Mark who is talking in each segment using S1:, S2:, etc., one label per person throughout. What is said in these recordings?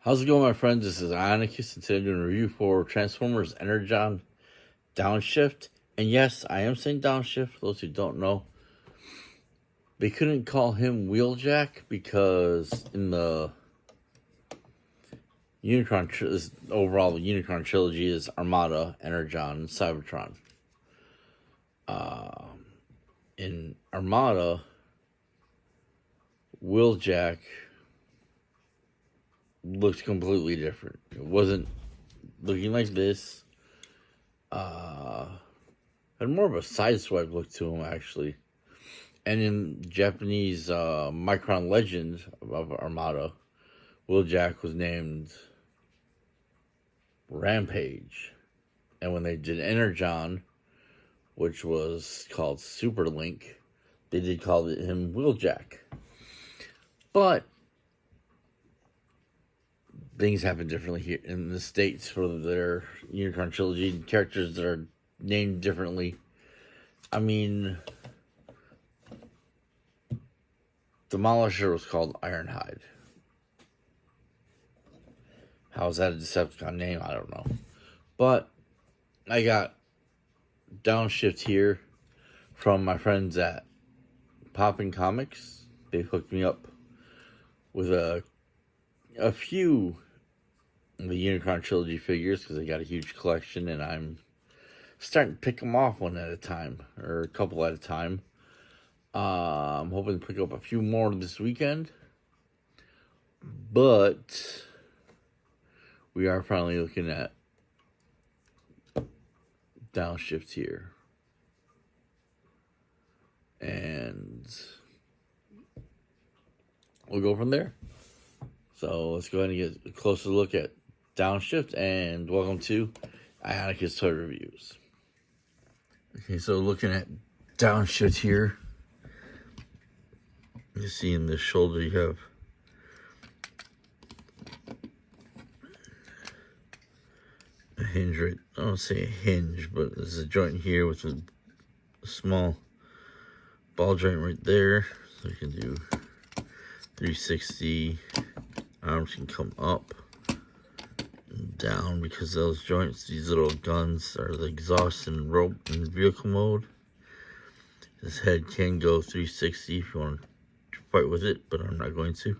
S1: How's it going, my friends? This is Ionacus, and today I'm doing a review for Transformers Energon Downshift. And yes, I am saying downshift, for those who don't know. They couldn't call him Wheeljack because in the Unicron, overall, the Unicron trilogy is Armada, Energon, and Cybertron. In Armada, Wheeljack looked completely different. It wasn't looking like this. Had more of a sideswipe look to him, actually. And in Japanese Micron Legend of Armada, Wheeljack was named Rampage. And when they did Energon, which was called Super Link, they did call him Wheeljack. But things happen differently here in the States for their Unicron trilogy. Characters that are named differently. I mean, Demolisher was called Ironhide. How is that a Decepticon name? I don't know. But I got Downshift here from my friends at Poppin' Comics. They hooked me up with a few of the Unicron trilogy figures because they got a huge collection, and I'm starting to pick them off one at a time, or a couple at a time. I'm hoping to pick up a few more this weekend, but we are finally looking at Downshift here, and we'll go from there. So let's go ahead and get a closer look at Downshift, and welcome to Ionacus Toy Reviews. Okay, so looking at Downshift here, you see in the shoulder you have a hinge right, I don't say a hinge, but there's a joint here with a small ball joint right there, so you can do 360. Arms can come up and down because those joints, these little guns, are the exhaust and rope in vehicle mode. This head can go 360 if you want to fight with it, but I'm not going to.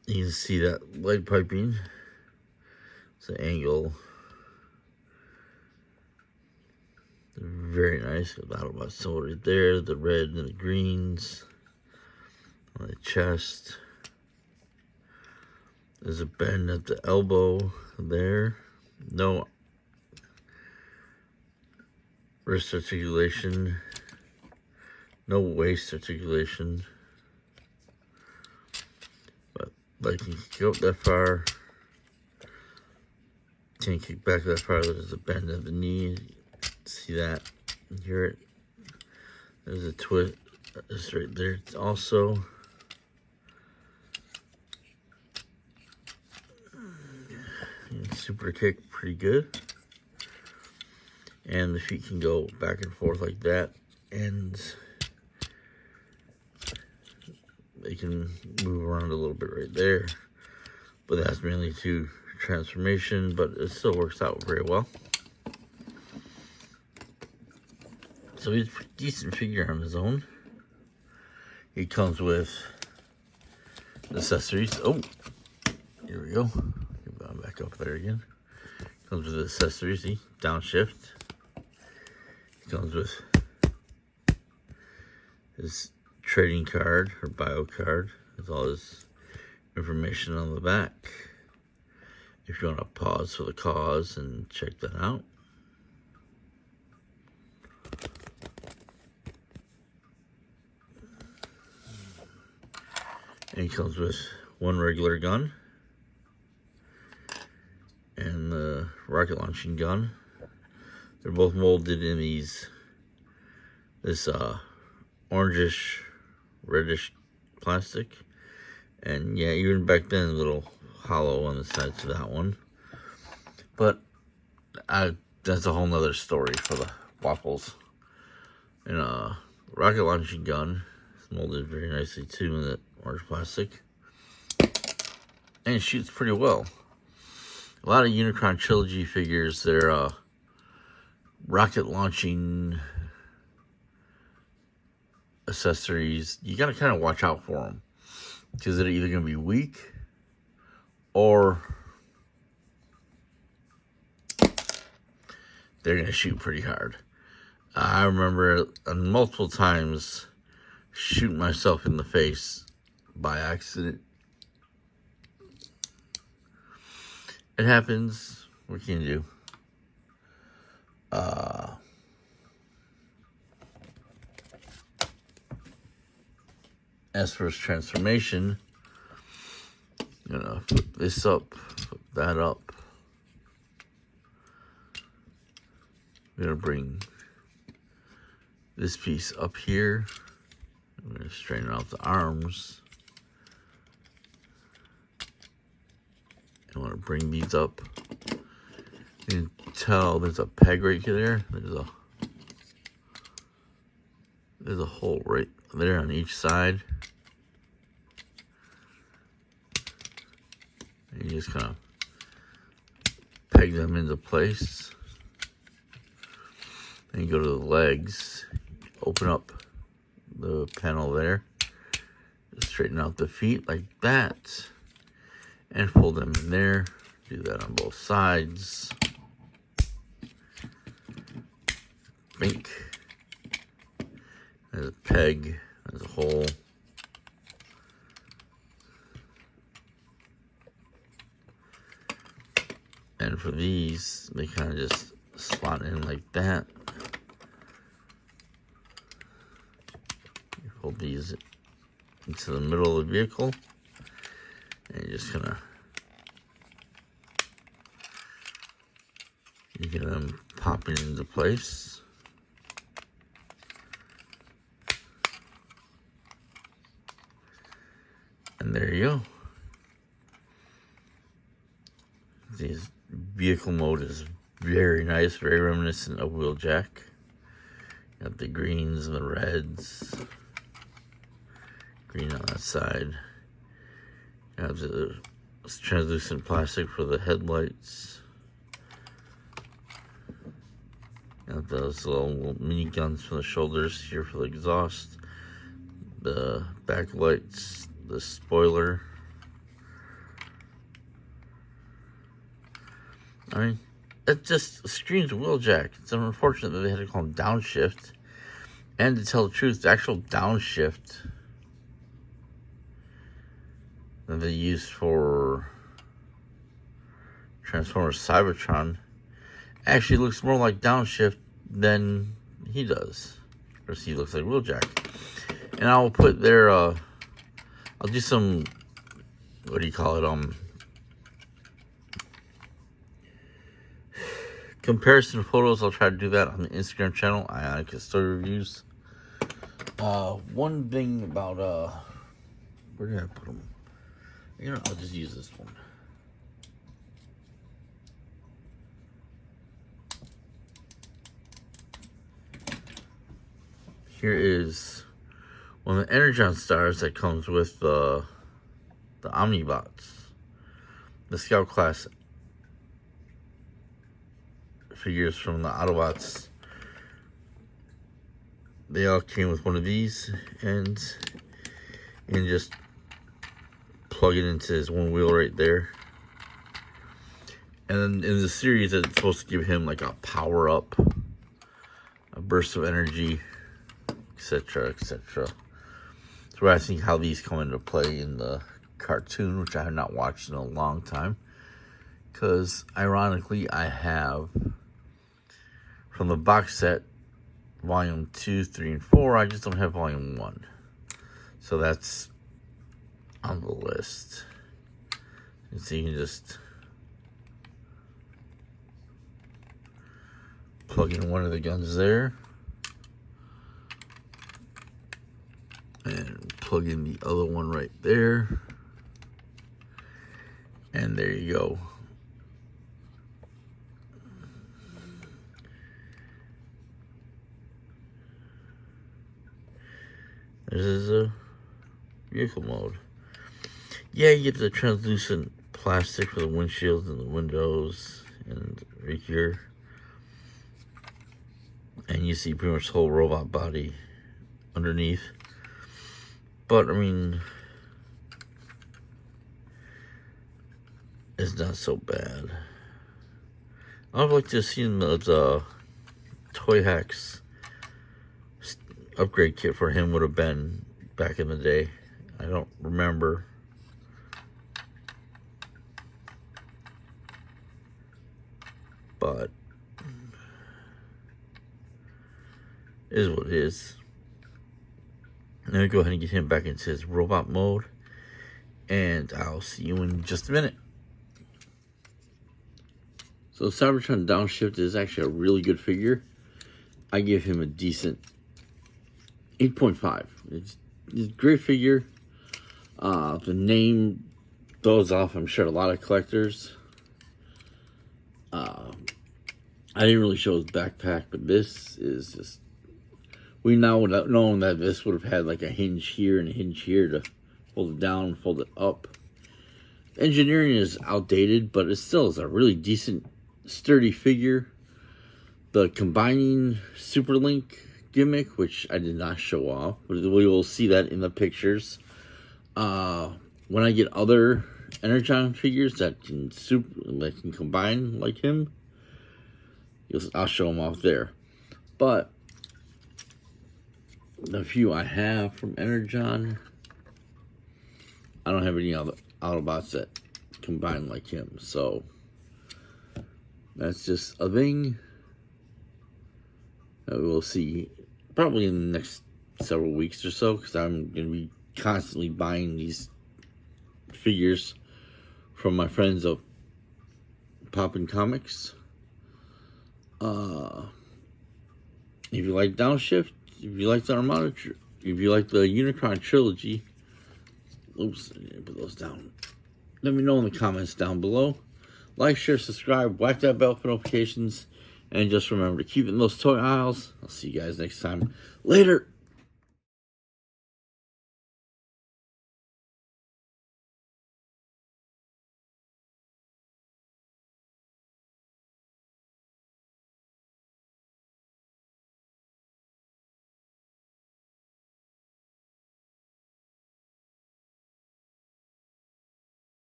S1: You can see that light piping. It's an angle. Very nice. A battle bot symbol right there. The red and the greens on the chest. There's a bend at the elbow there. No wrist articulation. No waist articulation. But like you can go up that far. Can't kick back that far. There's a bend at the knee. See that? Hear it? There's a twist. It's right there. It's also super kick, pretty good. And the feet can go back and forth like that, and they can move around a little bit right there. But that's mainly to transformation, but it still works out very well. So he's a pretty decent figure on his own. He comes with accessories. Oh, here we go. Back up there again. Comes with accessories. See, downshift. Comes with his trading card or bio card with all his information on the back. If you want to pause for the cause and check that out. And he comes with one regular gun and the rocket launching gun. They're both molded in this orangish, reddish plastic. And yeah, even back then, a little hollow on the sides of that one. But that's a whole nother story for the waffles. And a rocket launching gun. It's molded very nicely too in that orange plastic. and it shoots pretty well. A lot of Unicron Trilogy figures, they're rocket launching accessories. You gotta kind of watch out for them, because they're either gonna be weak or they're gonna shoot pretty hard. I remember multiple times shooting myself in the face by accident. It happens. What can you do? As for his transformation, I'm gonna flip this up, flip that up. I'm gonna bring this piece up here. I'm gonna straighten out the arms. I want to bring these up. You can tell there's a peg right there. There's a hole right there on each side. And you just kind of peg them into place. Then you go to the legs, open up the panel there, just straighten out the feet like that, and fold them in there. Do that on both sides. Bink. There's a peg, there's a hole. And for these, they kind of just slot in like that. You fold these into the middle of the vehicle, and you're just gonna, you get them popping into place. And there you go. This vehicle mode is very nice, very reminiscent of Wheeljack. Got the greens and the reds. Green on that side. Got the translucent plastic for the headlights. Got those little mini guns for the shoulders here for the exhaust. The backlights, the spoiler. I mean, it just screams Wheeljack. It's unfortunate that they had to call him downshift. And to tell the truth, the actual downshift that they used for Transformers Cybertron actually looks more like downshift than he does. Of course, he looks like Wheeljack. And I'll put their, I'll do some, what do you call it, comparison photos. I'll try to do that on the Instagram channel, Ionacus Story Reviews. One thing about, where did I put them? You know, I'll just use this one. Here is one of the energon stars that comes with the Omnibots, the Scout class figures from the Autobots. They all came with one of these, and just plug it into his one wheel right there. And then in the series, it's supposed to give him like a power up, a burst of energy, etc., etc. So I think how these come into play in the cartoon, which I have not watched in a long time, because ironically I have from the box set volume 2, 3, and 4. I just don't have volume 1, so that's on the list. And so you can just plug in one of the guns there and plug in the other one right there, and there you go. This is a vehicle mode. Yeah, you get the translucent plastic for the windshields and the windows and right here. And you see pretty much the whole robot body underneath. But, I mean, it's not so bad. I would like to have seen the Toy Hacks upgrade kit for him would have been back in the day. I don't remember. But it is what it is. Let me go ahead and get him back into his robot mode. And I'll see you in just a minute. So Cybertron Downshift is actually a really good figure. I give him a decent 8.5. It's a great figure. The name throws off, I'm sure, a lot of collectors. I didn't really show his backpack, but this is just... We now would have known that this would have had like a hinge here and a hinge here to fold it down and fold it up. Engineering is outdated, but it still is a really decent, sturdy figure. The combining super link gimmick, which I did not show off, but we will see that in the pictures. When I get other energon figures that can combine like him, I'll show them off there. But the few I have from Energon, I don't have any other Autobots that combine like him, so that's just a thing that we'll see probably in the next several weeks or so, because I'm going to be constantly buying these figures from my friends of Poppin' Comics. If you like Downshift, if you like the Armada, if you like the Unicron trilogy, oops, I need to put those down. Let me know in the comments down below. Like, share, subscribe, whack that bell for notifications, and just remember to keep it in those toy aisles. I'll see you guys next time. Later!